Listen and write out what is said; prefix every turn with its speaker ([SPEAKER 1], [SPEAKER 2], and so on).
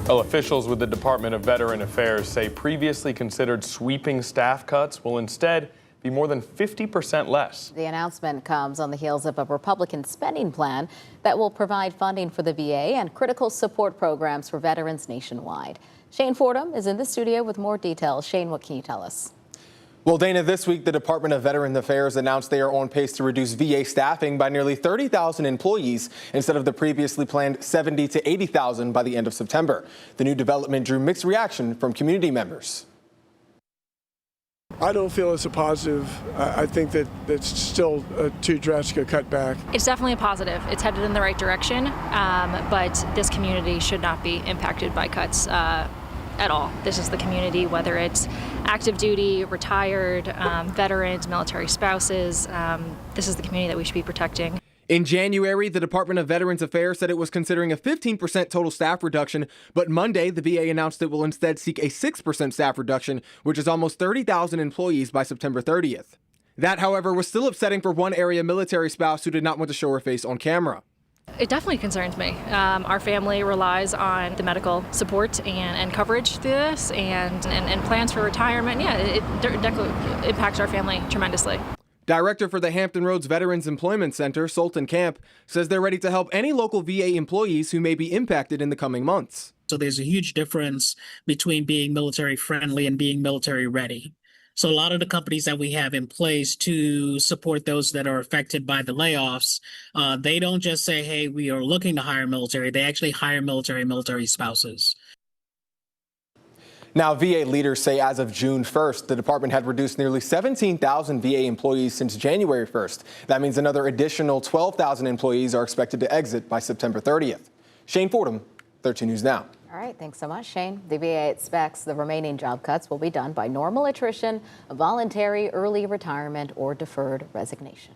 [SPEAKER 1] Well, officials with the Department of Veteran Affairs say previously considered sweeping staff cuts will instead be more than 50% less.
[SPEAKER 2] The announcement comes on the heels of a Republican spending plan that will provide funding for the VA and critical support programs for veterans nationwide. Shane Forom is in the studio with more details. Shane, what can you tell us?
[SPEAKER 3] Well, Dana, this week the Department of Veteran Affairs announced they are on pace to reduce VA staffing by nearly 30,000 employees instead of the previously planned 70 to 80,000 by the end of September. The new development drew mixed reaction from community members.
[SPEAKER 4] I don't feel it's a positive. I think that it's still too drastic a cutback.
[SPEAKER 5] It's definitely a positive. It's headed in the right direction, but this community should not be impacted by cuts at all. This is the community, whether it's active duty, retired, veterans, military spouses. This is the community that we should be protecting.
[SPEAKER 3] In January, the Department of Veterans Affairs said it was considering a 15% total staff reduction, but Monday, the VA announced it will instead seek a 6% staff reduction, which is almost 30,000 employees by September 30th. That, however, was still upsetting for one area military spouse who did not want to show her face on camera.
[SPEAKER 5] It definitely concerns me. Our family relies on the medical support and coverage through this and plans for retirement. Yeah, it definitely impacts our family tremendously.
[SPEAKER 3] Director for the Hampton Roads Veterans Employment Center, Sultan Camp, says they're ready to help any local VA employees who may be impacted in the coming months.
[SPEAKER 6] So there's a huge difference between being military friendly and being military ready. So a lot of the companies that we have in place to support those that are affected by the layoffs, they don't just say, hey, we are looking to hire military. They actually hire military spouses.
[SPEAKER 3] Now, VA leaders say as of June 1st, the department had reduced nearly 17,000 VA employees since January 1st. That means another additional 12,000 employees are expected to exit by September 30th. Shane Forom, 13 News Now.
[SPEAKER 2] All right, thanks so much, Shane. The VA expects the remaining job cuts will be done by normal attrition, voluntary early retirement, or deferred resignation.